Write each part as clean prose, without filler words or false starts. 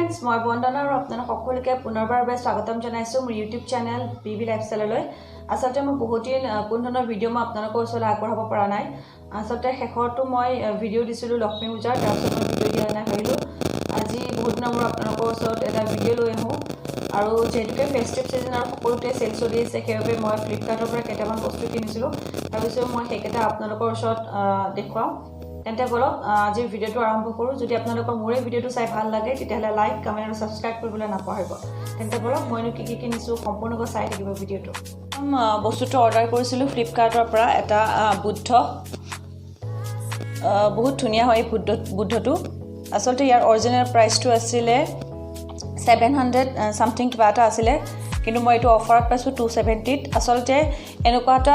friends মই বন্দনা আৰু আপোনালোক সকলোকে পুনৰবাৰ স্বাগতম জনাইছো মোৰ ইউটিউব চেনেল বিবি লাইফষ্টাইললৈ আসলতে মই বহুত দিন কোন ধৰণৰ ভিডিঅ' মই আপোনালোকৰ ওচৰলৈ আগবঢ়াব পৰা নাই আসলতে শেষৰটো মই ভিডিঅ' দিছিলো লক্ষ্মী পূজাৰ তাৰপিছত মই ভিডিঅ' দিয়া নাই ভাবিলো আজি বহুত দিনৰ মূৰত আপোনালোকৰ ওচৰত এটা ভিডিঅ' লৈ আহোঁ আৰু যেহেতুকে ফেষ্টিভ চিজন আৰু সকলোতে চেল চলি আছে সেইবাবে মই ফ্লিপকাৰ্টৰ পৰা কেইটামান বস্তু কিনিছিলোঁ তাৰপিছত মই সেইকেইটা আপোনালোকৰ ওচৰত দেখুৱাওঁ তেন্তে বলক আজিৰ ভিডিঅ'টো আৰম্ভ কৰোঁ যদি আপোনালোকৰ মোৰ এই ভিডিঅ'টো চাই ভাল লাগে তেতিয়াহ'লে লাইক কমেণ্ট আৰু ছাবস্ক্ৰাইব কৰিবলৈ নাপাহৰিব তেন্তে বলক মইনো কি কিনিছোঁ সম্পূৰ্ণকৈ চাই থাকিব ভিডিঅ'টো বস্তুটো অৰ্ডাৰ কৰিছিলোঁ ফ্লিপকাৰ্টৰ পৰা এটা বুদ্ধ বহুত ধুনীয়া হয় বুদ্ধটো আসলতে ইয়াৰ অৰিজিনেল প্ৰাইচটো আছিলে 700 সামথিং কিবা এটা আছিলে কিন্তু মই এইটো অফাৰত পাইছোঁ 270ত আসলতে এনেকুৱা এটা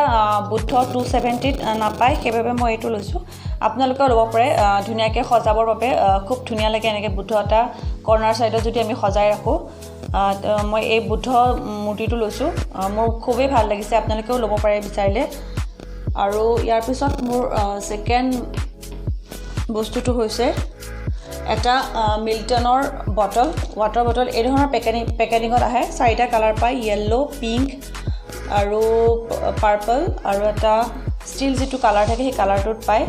বুদ্ধ 270ত নাপায় সেইবাবে মই এইটো লৈছোঁ আপোনালোকেও ল'ব পাৰে ধুনীয়াকৈ সজাবৰ বাবে খুব ধুনীয়া লাগে এনেকৈ বুদ্ধ এটা কৰ্নাৰ ছাইডত যদি আমি সজাই ৰাখোঁ মই এই বুদ্ধ মূৰ্তিটো লৈছোঁ মোৰ খুবেই ভাল লাগিছে আপোনালোকেও ল'ব পাৰে বিচাৰিলে আৰু ইয়াৰ পিছত মোৰ ছেকেণ্ড বস্তুটো হৈছে এটা মিল্টনৰ বটল ৱাটাৰ বটল এই ধৰণৰ পেকেজিঙত আহে চাৰিটা কালাৰ পায় য়েল্লো পিংক আৰু পাৰ্পল আৰু এটা ষ্টিল যিটো কালাৰ থাকে সেই কালাৰটোত পায়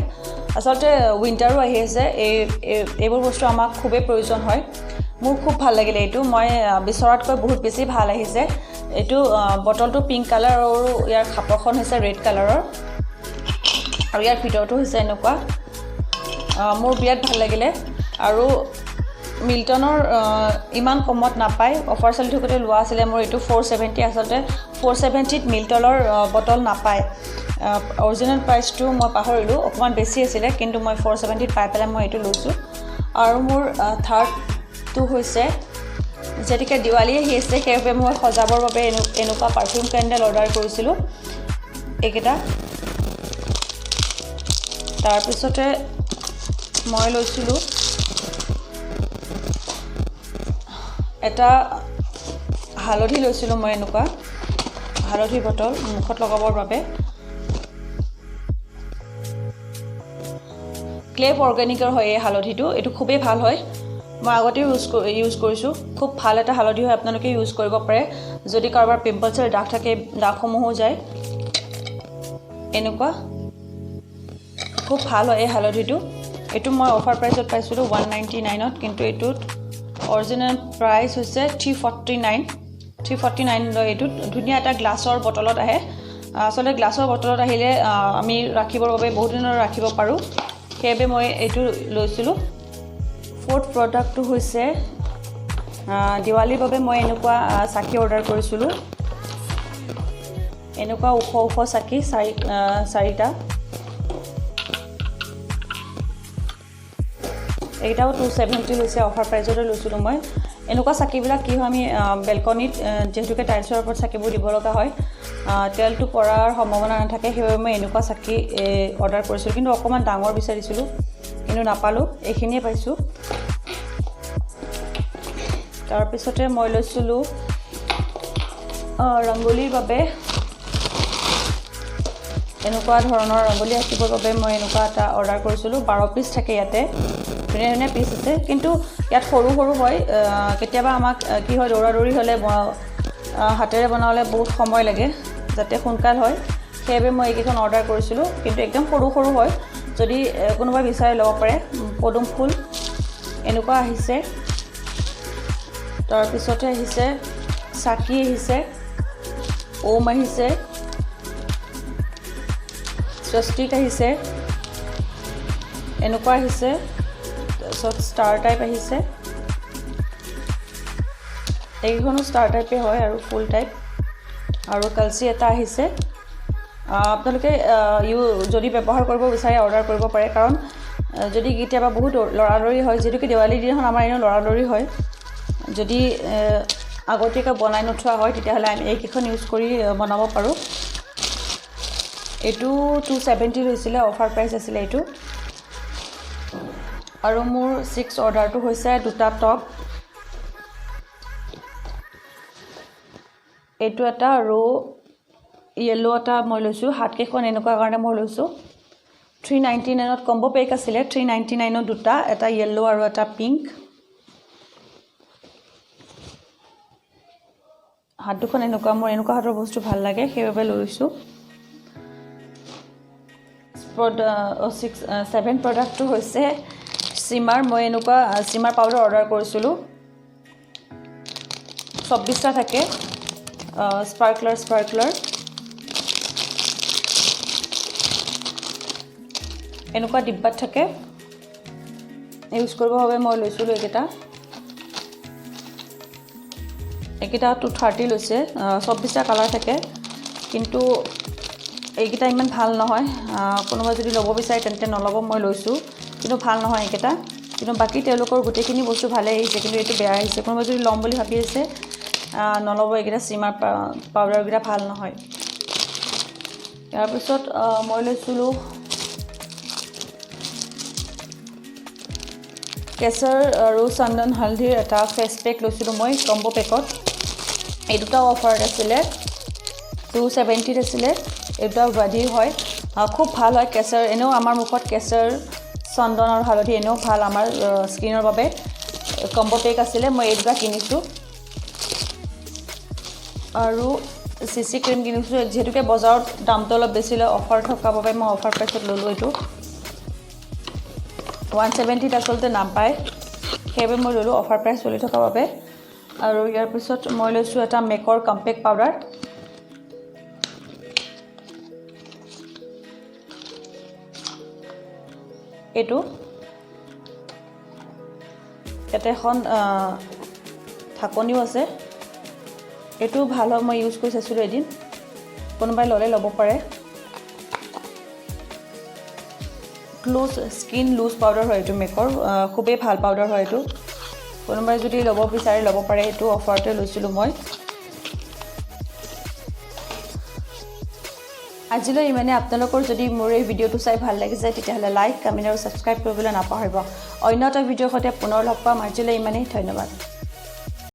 আসলতে উইণ্টাৰো আহি আছে এইবোৰ বস্তু আমাক খুবেই প্ৰয়োজন হয় মোৰ খুব ভাল লাগিলে এইটো মই বিচৰাতকৈ বহুত বেছি ভাল আহিছে এইটো বটলটো পিংক কালাৰ আৰু ইয়াৰ খাপৰখন হৈছে ৰেড কালাৰৰ আৰু ইয়াৰ ভিতৰটো হৈছে এনেকুৱা মোৰ বিৰাট ভাল লাগিলে আৰু মিল্টনৰ ইমান কমত নাপায় অফাৰ চলি থাকোঁতে লোৱা আছিলে মোৰ এইটো 470 আচলতে 470ত মিল্টনৰ বটল নাপায় অৰিজিনেল প্ৰাইচটো মই পাহৰিলোঁ অকণমান বেছি আছিলে কিন্তু মই 470ত পাই পেলাই মই এইটো লৈছোঁ আৰু মোৰ থাৰ্ডটো হৈছে যেতিয়াকৈ দিৱালী আহি আছে সেইবাবে মই সজাবৰ বাবে এনেকুৱা পাৰফিউম কেণ্ডেল অৰ্ডাৰ কৰিছিলোঁ এইকেইটা তাৰপিছতে মই লৈছিলোঁ এটা হালধি লৈছিলোঁ মই এনেকুৱা হালধি বটল মুখত লগাবৰ বাবে ক্লেভ অৰ্গেনিকৰ হয় এই হালধিটো এইটো খুবেই ভাল হয় মই আগতেও ইউজ কৰিছোঁ খুব ভাল এটা হালধি হয় আপোনালোকে ইউজ কৰিব পাৰে যদি কাৰোবাৰ পিম্পলছৰ দাগ থাকে দাগসমূহো যায় এনেকুৱা খুব ভাল হয় এই হালধিটো এইটো মই অফাৰ প্ৰাইচত পাইছিলোঁ 199ত কিন্তু এইটোত অৰিজিনেল প্ৰাইচ হৈছে 349 লয় এইটোত ধুনীয়া এটা গ্লাছৰ বটলত আহে আচলতে গ্লাছৰ বটলত আহিলে আমি ৰাখিবৰ বাবে বহুত দিনৰ ৰাখিব পাৰোঁ সেইবাবে মই এইটো লৈছিলোঁ ফ'ৰ্থ প্ৰডাক্টটো হৈছে দিৱালীৰ বাবে মই এনেকুৱা চাকি অৰ্ডাৰ কৰিছিলোঁ এনেকুৱা ওখ চাকি চাৰিটা এইটাও 270 লৈছে অফাৰ প্ৰাইজতে লৈছিলোঁ মই এনেকুৱা চাকিবিলাক কি হয় আমি বেলকনিত যেহেতুকে টাইলছৰ ওপৰত চাকিবোৰ দিব লগা হয় তেলটো পৰাৰ সম্ভাৱনা নাথাকে সেইবাবে মই এনেকুৱা চাকি অৰ্ডাৰ কৰিছিলোঁ কিন্তু অকণমান ডাঙৰ বিচাৰিছিলোঁ কিন্তু নাপালোঁ এইখিনিয়ে পাইছোঁ তাৰপিছতে মই লৈছিলোঁ ৰংগোলীৰ বাবে এনেকুৱা ধৰণৰ ৰংগোলী আঁকিবৰ বাবে মই এনেকুৱা এটা অৰ্ডাৰ কৰিছিলোঁ 12 পিচ থাকে ইয়াতে ধুনীয়া ধুনীয়া পিচ আছে কিন্তু ইয়াত সৰু হয় কেতিয়াবা আমাক কি হয় দৌৰা-দৌৰি হ'লে হাতেৰে বনালে বহুত সময় লাগে যাতে সোনকাল হয় সেইবাবে মই এইকেইখন অৰ্ডাৰ কৰিছিলোঁ কিন্তু একদম সৰু হয় যদি কোনোবাই বিচাৰি ল'ব পাৰে পদুম ফুল এনেকুৱা আহিছে তাৰপিছতে আহিছে চাকি আহিছে ওম আহিছে স্বস্তিক আহিছে এনেকুৱা আহিছে তাৰপিছত ষ্টাৰ টাইপ আহিছে এইকেইখনো ষ্টাৰ টাইপে হয় আৰু ফুল টাইপ আৰু কলচি এটা আহিছে আপোনালোকে যদি ব্যৱহাৰ কৰিব বিচাৰে অৰ্ডাৰ কৰিব পাৰে কাৰণ যদি কেতিয়াবা বহুত লৰালৰি হয় যিহেতুকে দেৱালীৰ দিনাখন আমাৰ এনেও লৰালৰি হয় যদি আগতীয়াকৈ বনাই নথোৱা হয় তেতিয়াহ'লে আমি এইকেইখন ইউজ কৰি বনাব পাৰোঁ এইটো 270 হৈছিলে অফাৰ প্ৰাইচ আছিলে এইটো আৰু মোৰ 6 অৰ্ডাৰটো হৈছে দুটা টপ এইটো এটা আৰু য়েল্লো এটা মই লৈছোঁ হাতকেইখন এনেকুৱা কাৰণে মই লৈছোঁ 399ত কম্বো পেক আছিলে 399ত দুটা এটা য়েল্লো আৰু এটা পিংক হাত দুখন এনেকুৱা মোৰ এনেকুৱা হাতৰ বস্তু ভাল লাগে সেইবাবে লৈছোঁ 7 প্ৰডাক্টটো হৈছে চিমাৰ মই এনেকুৱা চিমাৰ পাউডাৰ অৰ্ডাৰ কৰিছিলোঁ 24টা থাকে স্পাৰ্কলাৰ এনেকুৱা ডিব্বাত থাকে ইউজ কৰিব বাবে মই লৈছিলোঁ এইকেইটা 230 লৈছে 24টা কালাৰ থাকে কিন্তু এইকেইটা ইমান ভাল নহয় কোনোবা যদি ল'ব বিচাৰে তেন্তে নল'ব মই লৈছোঁ কিন্তু ভাল নহয় এইকেইটা কিন্তু বাকী তেওঁলোকৰ গোটেইখিনি বস্তু ভালে আহিছে কিন্তু এইটো বেয়া আহিছে কোনোবা যদি ল'ম বুলি ভাবি আছে নল'ব এইকেইটা চিমাৰ পাউডাৰকেইটা ভাল নহয় ইয়াৰ পিছত মই লৈছিলোঁ কেশৰ আৰু চন্দন হালধিৰ এটা ফেচ পেক লৈছিলোঁ মই কম্বো পেকত এই দুটা অফাৰত আছিলে 270 আছিলে এই দুটা বাধি হয় খুব ভাল হয় কেশৰ এনেও আমাৰ মুখত কেশৰ চন্দন আৰু হালধি এনেও ভাল আমাৰ স্কিনৰ বাবে কম্বো পেক আছিলে মই এই দুটা কিনিছোঁ আৰু চিচি ক্ৰীম কিনিছোঁ যেহেতুকে বজাৰত দামটো অলপ বেছি লয় অফাৰ থকা বাবে মই অফাৰ প্ৰাইচত ল'লোঁ এইটো 170 আচলতে নাপায় সেইবাবে মই ল'লোঁ অফাৰ প্ৰাইচ চলি থকা বাবে আৰু ইয়াৰ পিছত মই লৈছোঁ এটা মেকৰ কম্পেক্ট পাউডাৰ এইটো ইয়াতে এখন ঢাকনিও আছে এইটো ভাল হয় মই ইউজ কৰি চাইছিলোঁ এদিন কোনোবাই ল'লে ল'ব পাৰে স্কিন লুজ পাউডাৰ হয় এইটো মেকৰ খুবেই ভাল পাউডাৰ হয় এইটো কোনোবাই যদি ল'ব বিচাৰে ল'ব পাৰে এইটো অফাৰতে লৈছিলোঁ মই আজিলৈ ইমানে আপোনালোকৰ যদি মোৰ এই ভিডিঅ'টো চাই ভাল লাগিছে তেতিয়াহ'লে লাইক কমেণ্ট আৰু ছাবস্ক্ৰাইব কৰিবলৈ নাপাহৰিব অন্য এটা ভিডিঅ'ৰ সৈতে পুনৰ লগ পাম আজিলৈ ইমানেই ধন্যবাদ